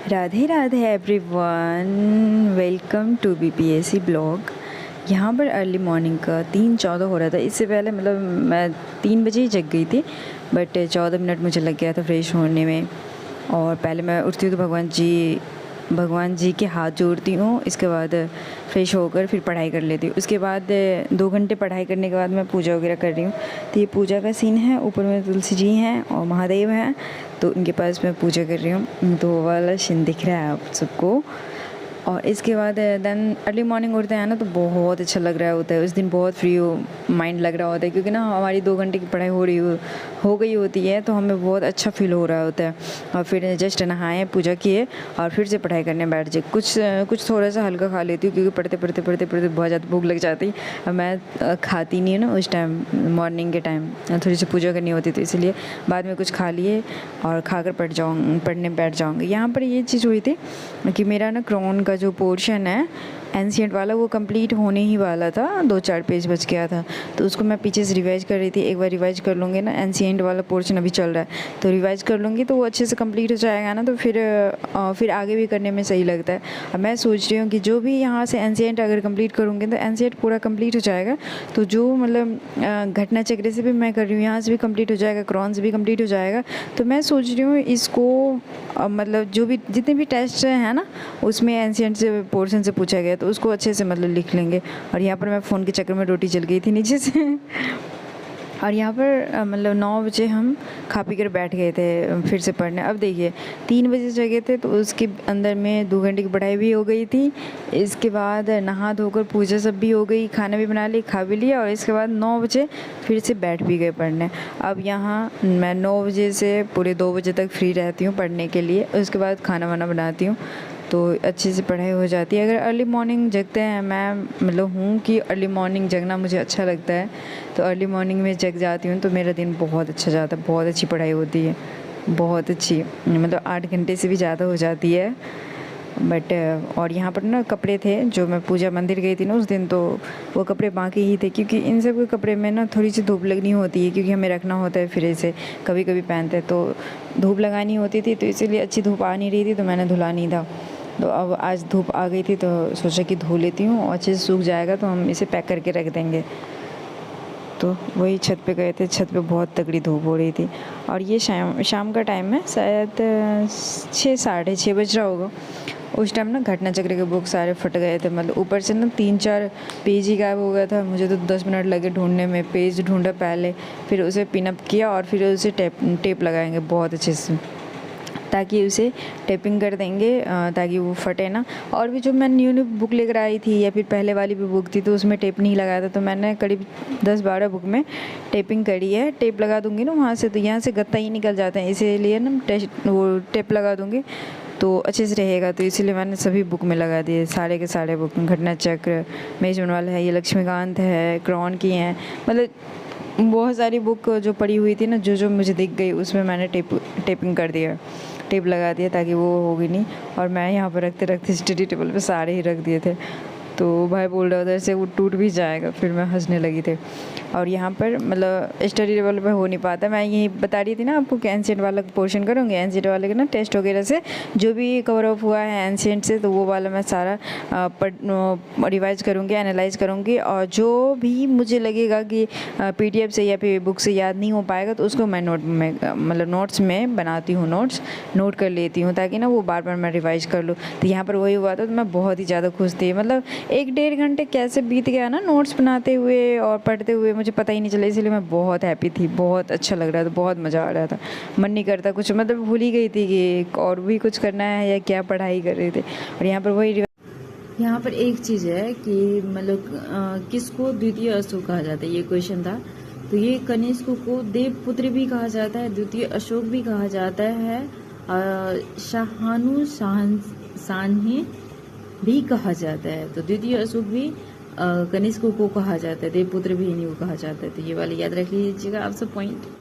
Radhe Radhe everyone, welcome to BPSC blog. यहाँ पर early morning का 3:14 हो रहा था। इससे पहले मतलब मैं 3 बजे ही जग गई थी, बट 14 मिनट मुझे लग गया था फ्रेश होने में। और पहले मैं उठती हूँ तो भगवान जी के हाथ जोड़ती हूँ, इसके बाद फ्रेश होकर फिर पढ़ाई कर लेती हूँ। उसके बाद 2 घंटे पढ़ाई करने के बाद मैं पूजा वगैरह कर रही हूँ। तो ये पूजा का सीन है, ऊपर में तुलसी जी हैं और महादेव हैं, तो इनके पास मैं पूजा कर रही हूँ। तो वो वाला सीन दिख रहा है आप सबको। और इसके बाद देन अर्ली मॉर्निंग उठते हैं ना, तो बहुत अच्छा लग रहा होता है। उस दिन बहुत फ्री माइंड लग रहा होता है, क्योंकि ना हमारी 2 घंटे की पढ़ाई हो गई होती है, तो हमें बहुत अच्छा फील हो रहा होता है। और फिर जस्ट नहाए, पूजा किए और फिर से पढ़ाई करने बैठ जाए। कुछ थोड़ा सा हल्का खा लेती हूँ, क्योंकि पढ़ते बहुत ज़्यादा भूख लग जाती है। मैं खाती नहीं है ना उस टाइम, मॉर्निंग के टाइम थोड़ी सी पूजा करनी होती, तो इसलिए बाद में कुछ खा लिए और खाकर पढ़ने बैठ जाऊँगी। यहाँ पर ये चीज़ हुई थी कि मेरा ना क्रोन का जो पोर्शन है एंशिएंट वाला, वो कंप्लीट होने ही वाला था। 2-4 पेज बच गया था, तो उसको मैं पीछे से रिवाइज़ कर रही थी। एक बार रिवाइज़ कर लूँगी ना, एंशिएंट वाला पोर्शन अभी चल रहा है, तो रिवाइज़ कर लूँगी तो वो अच्छे से कंप्लीट हो जाएगा ना, तो फिर आगे भी करने में सही लगता है। अब मैं सोच रही हूँ कि जो भी यहाँ से एंशिएंट अगर कंप्लीट करूँगी तो एंशिएंट पूरा कंप्लीट हो जाएगा। तो जो मतलब घटना चक्र से भी मैं कर रही हूँ, यहाँ से भी कंप्लीट हो जाएगा, क्रॉन से भी कंप्लीट हो जाएगा। तो मैं सोच रही हूँ इसको मतलब जो भी जितने भी टेस्ट हैं ना, उसमें एंशिएंट से पोर्शन से पूछा गया, तो उसको अच्छे से मतलब लिख लेंगे। और यहाँ पर मैं फ़ोन के चक्कर में रोटी जल गई थी नीचे से। और यहाँ पर मतलब 9 बजे हम खा पी कर बैठ गए थे फिर से पढ़ने। अब देखिए 3 बजे जगे थे, तो उसके अंदर में 2 घंटे की पढ़ाई भी हो गई थी। इसके बाद नहा धोकर पूजा सब भी हो गई, खाना भी बना ली, खा भी लिया, और इसके बाद 9 बजे फिर से बैठ भी गए पढ़ने। अब यहाँ मैं 9 बजे से पूरे 2 बजे तक फ्री रहती हूँ पढ़ने के लिए। उसके बाद खाना वाना बनाती हूँ, तो अच्छे से पढ़ाई हो जाती है। अगर अर्ली मॉर्निंग जगते हैं, मैं मतलब हूँ कि अर्ली मॉर्निंग जगना मुझे अच्छा लगता है, तो अर्ली मॉर्निंग में जग जाती हूँ तो मेरा दिन बहुत अच्छा जाता है। बहुत अच्छी पढ़ाई होती है, बहुत अच्छी, मतलब 8 घंटे से भी ज़्यादा हो जाती है। बट और यहाँ पर ना कपड़े थे, जो मैं पूजा मंदिर गई थी ना उस दिन, तो वो कपड़े बाकी ही थे, क्योंकि इन सब के कपड़े में ना थोड़ी सी धूप लगनी होती है, क्योंकि हमें रखना होता है फिर से कभी कभी पहनते हैं, तो धूप लगानी होती थी, तो इसीलिए अच्छी धूप आ नहीं रही थी, तो मैंने धुला नहीं था। तो अब आज धूप आ गई थी, तो सोचा कि धो लेती हूँ, और अच्छे से सूख जाएगा तो हम इसे पैक करके रख देंगे। तो वही छत पे गए थे, छत पे बहुत तगड़ी धूप हो रही थी। और ये शाम का टाइम है, शायद 6 साढ़े 6 बज रहा होगा। उस टाइम ना घटना चक्र के बुक सारे फट गए थे, मतलब ऊपर से ना 3-4 पेज ही गायब हो गया था। मुझे तो 10 मिनट लगे ढूंढने में। पेज ढूंढा पहले, फिर उसे पिनअप किया, और फिर उसे टेप लगाएंगे बहुत अच्छे से, ताकि उसे टेपिंग कर देंगे, ताकि वो फटे ना। और भी जो मैं न्यू बुक लेकर आई थी, या फिर पहले वाली भी बुक थी, तो उसमें टेप नहीं लगाया था, तो मैंने करीब 10-12 बुक में टेपिंग करी है। टेप लगा दूंगी ना वहाँ से, तो यहाँ से गत्ता ही निकल जाते हैं, इसीलिए ना वो टेप लगा दूंगी तो अच्छे से रहेगा। तो इसीलिए मैंने सभी बुक में लगा दिए, सारे के सारे बुक में। घटना चक्र, मेजमनवाल है, ये लक्ष्मीकांत है, क्रॉन की हैं, मतलब बहुत सारी बुक जो पड़ी हुई थी ना, जो मुझे दिख गई, उसमें मैंने टेपिंग कर दिया, टेप लगा दिया, ताकि वो होगी नहीं। और मैं यहाँ पर रखते स्टडी टेबल पे सारे ही रख दिए थे, तो भाई बोल रहा उधर से वो टूट भी जाएगा, फिर मैं हंसने लगी थी। और यहाँ पर मतलब स्टडी टेबल पे हो नहीं पाता। मैं यही बता रही थी ना आपको कि एंशिएंट वाला पोर्शन करूँगी, एंशिएंट वाले के ना टेस्ट वगैरह से जो भी कवर अप हुआ है एंशिएंट से, तो वो वाला मैं सारा रिवाइज करूँगी, एनालाइज करूँगी। और जो भी मुझे लगेगा कि PDF से या फिर बुक से याद नहीं हो पाएगा, तो उसको मैं नोट्स में बनाती हूँ, नोट कर लेती हूँ, ताकि ना वो बार बार मैं रिवाइज कर लूँ। तो यहाँ पर वही हुआ था, तो मैं बहुत ही ज़्यादा खुश थी। मतलब 1-1.5 घंटे कैसे बीत गया ना नोट्स बनाते हुए और पढ़ते हुए, मुझे पता ही नहीं चला। इसीलिए मैं बहुत हैप्पी थी, बहुत अच्छा लग रहा था, बहुत मज़ा आ रहा था। मन नहीं करता कुछ, मतलब भूल ही गई थी कि और भी कुछ करना है या क्या पढ़ाई कर रहे थे। और यहाँ पर एक चीज़ है कि मतलब किसको द्वितीय अशोक कहा जाता है, ये क्वेश्चन था। तो ये कनिष्क को देवपुत्र भी कहा जाता है, द्वितीय अशोक भी कहा जाता है, शाहानु शान्ही भी कहा जाता है। तो द्वितीय अशोक भी कनिष्क को कहा जाता है, देवपुत्र भी इन्हीं को कहा जाता है। तो ये वाले याद रख लीजिएगा आप सब पॉइंट।